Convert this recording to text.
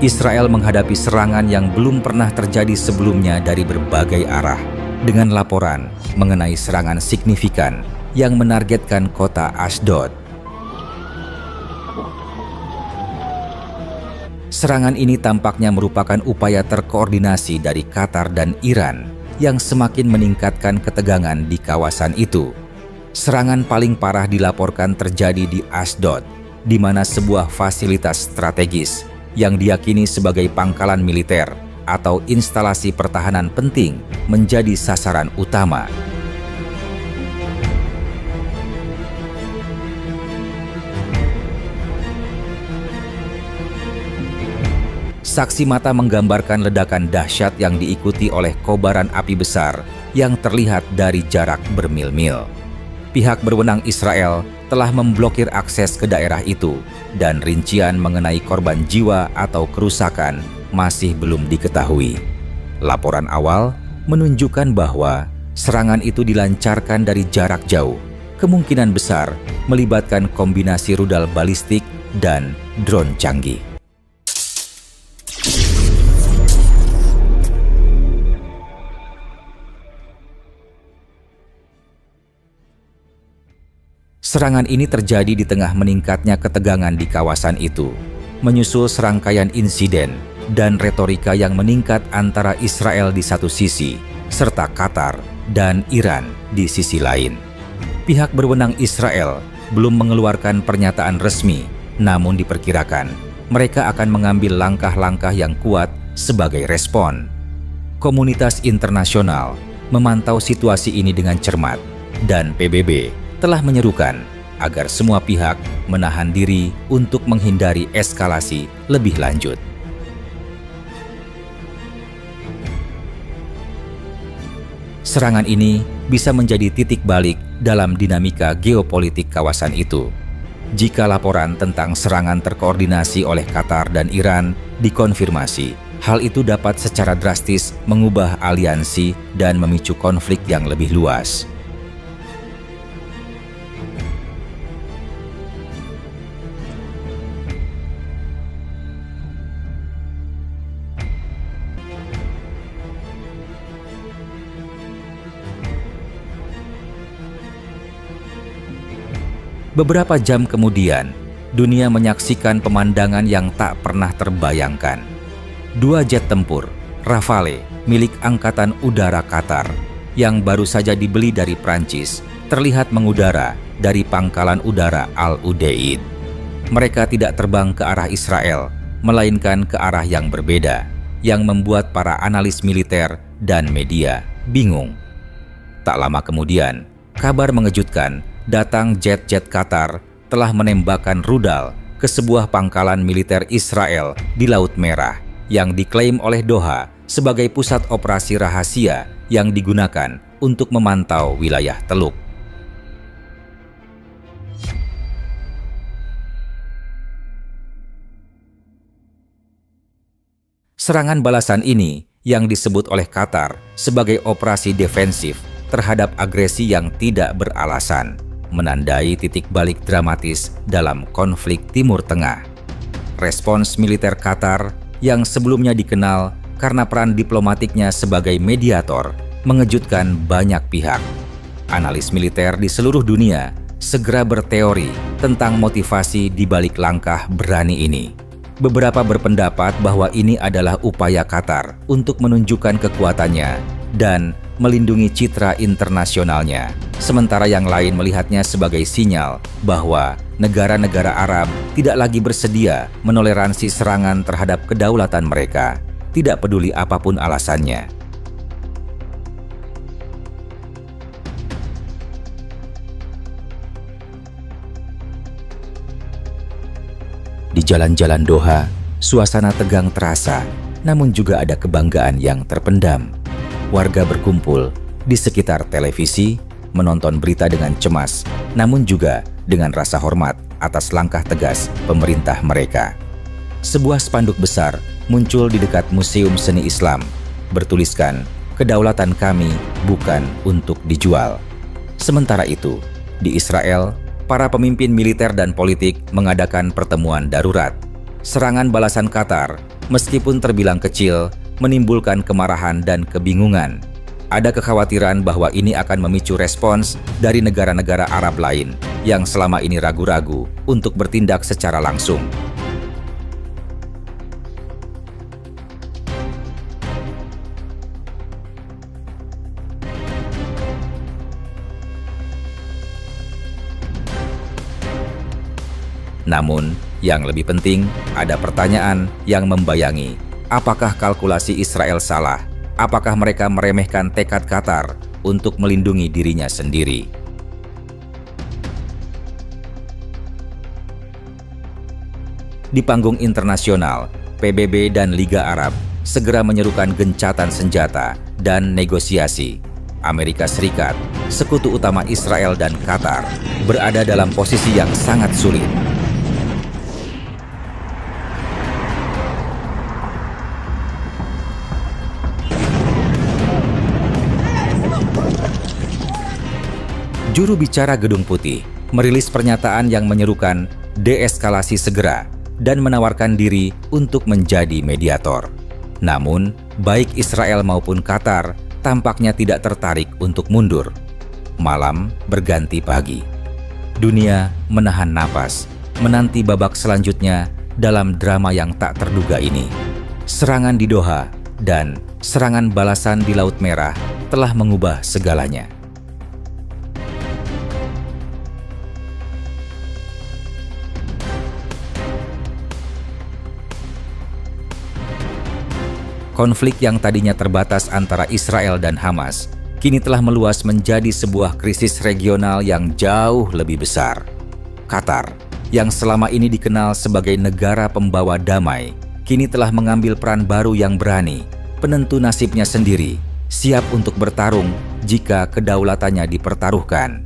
Israel menghadapi serangan yang belum pernah terjadi sebelumnya dari berbagai arah, dengan laporan mengenai serangan signifikan yang menargetkan kota Ashdod. Serangan ini tampaknya merupakan upaya terkoordinasi dari Qatar dan Iran yang semakin meningkatkan ketegangan di kawasan itu. Serangan paling parah dilaporkan terjadi di Ashdod, di mana sebuah fasilitas strategis yang diyakini sebagai pangkalan militer atau instalasi pertahanan penting menjadi sasaran utama. Saksi mata menggambarkan ledakan dahsyat yang diikuti oleh kobaran api besar yang terlihat dari jarak bermil-mil. Pihak berwenang Israel telah memblokir akses ke daerah itu, dan rincian mengenai korban jiwa atau kerusakan masih belum diketahui. Laporan awal menunjukkan bahwa serangan itu dilancarkan dari jarak jauh, kemungkinan besar melibatkan kombinasi rudal balistik dan drone canggih. Serangan ini terjadi di tengah meningkatnya ketegangan di kawasan itu, menyusul serangkaian insiden dan retorika yang meningkat antara Israel di satu sisi, serta Qatar dan Iran di sisi lain. Pihak berwenang Israel belum mengeluarkan pernyataan resmi, namun diperkirakan mereka akan mengambil langkah-langkah yang kuat sebagai respon. Komunitas internasional memantau situasi ini dengan cermat, dan PBB telah menyerukan agar semua pihak menahan diri untuk menghindari eskalasi lebih lanjut. Serangan ini bisa menjadi titik balik dalam dinamika geopolitik kawasan itu. Jika laporan tentang serangan terkoordinasi oleh Qatar dan Iran dikonfirmasi, hal itu dapat secara drastis mengubah aliansi dan memicu konflik yang lebih luas. Beberapa jam kemudian, dunia menyaksikan pemandangan yang tak pernah terbayangkan. 2 jet tempur, Rafale, milik Angkatan Udara Qatar, yang baru saja dibeli dari Prancis, terlihat mengudara dari pangkalan udara Al Udeid. Mereka tidak terbang ke arah Israel, melainkan ke arah yang berbeda, yang membuat para analis militer dan media bingung. Tak lama kemudian, kabar mengejutkan datang jet-jet Qatar telah menembakkan rudal ke sebuah pangkalan militer Israel di Laut Merah yang diklaim oleh Doha sebagai pusat operasi rahasia yang digunakan untuk memantau wilayah Teluk. Serangan balasan ini yang disebut oleh Qatar sebagai operasi defensif terhadap agresi yang tidak beralasan, menandai titik balik dramatis dalam konflik Timur Tengah. Respons militer Qatar yang sebelumnya dikenal karena peran diplomatiknya sebagai mediator mengejutkan banyak pihak. Analis militer di seluruh dunia segera berteori tentang motivasi di balik langkah berani ini. Beberapa berpendapat bahwa ini adalah upaya Qatar untuk menunjukkan kekuatannya dan melindungi citra internasionalnya, sementara yang lain melihatnya sebagai sinyal bahwa negara-negara Arab tidak lagi bersedia menoleransi serangan terhadap kedaulatan mereka, tidak peduli apapun alasannya. Di jalan-jalan Doha, suasana tegang terasa, namun juga ada kebanggaan yang terpendam. Warga berkumpul di sekitar televisi, menonton berita dengan cemas, namun juga dengan rasa hormat atas langkah tegas pemerintah mereka. Sebuah spanduk besar muncul di dekat Museum Seni Islam, bertuliskan, "Kedaulatan kami bukan untuk dijual." Sementara itu, di Israel, para pemimpin militer dan politik mengadakan pertemuan darurat. Serangan balasan Qatar meskipun terbilang kecil, menimbulkan kemarahan dan kebingungan. Ada kekhawatiran bahwa ini akan memicu respons dari negara-negara Arab lain yang selama ini ragu-ragu untuk bertindak secara langsung. Namun, yang lebih penting, ada pertanyaan yang membayangi. Apakah kalkulasi Israel salah? Apakah mereka meremehkan tekad Qatar untuk melindungi dirinya sendiri? Di panggung internasional, PBB dan Liga Arab segera menyerukan gencatan senjata dan negosiasi. Amerika Serikat, sekutu utama Israel dan Qatar, berada dalam posisi yang sangat sulit. Juru bicara Gedung Putih merilis pernyataan yang menyerukan deeskalasi segera dan menawarkan diri untuk menjadi mediator. Namun, baik Israel maupun Qatar tampaknya tidak tertarik untuk mundur. Malam berganti pagi. Dunia menahan napas, menanti babak selanjutnya dalam drama yang tak terduga ini. Serangan di Doha dan serangan balasan di Laut Merah telah mengubah segalanya. Konflik yang tadinya terbatas antara Israel dan Hamas, kini telah meluas menjadi sebuah krisis regional yang jauh lebih besar. Qatar, yang selama ini dikenal sebagai negara pembawa damai, kini telah mengambil peran baru yang berani, penentu nasibnya sendiri, siap untuk bertarung jika kedaulatannya dipertaruhkan.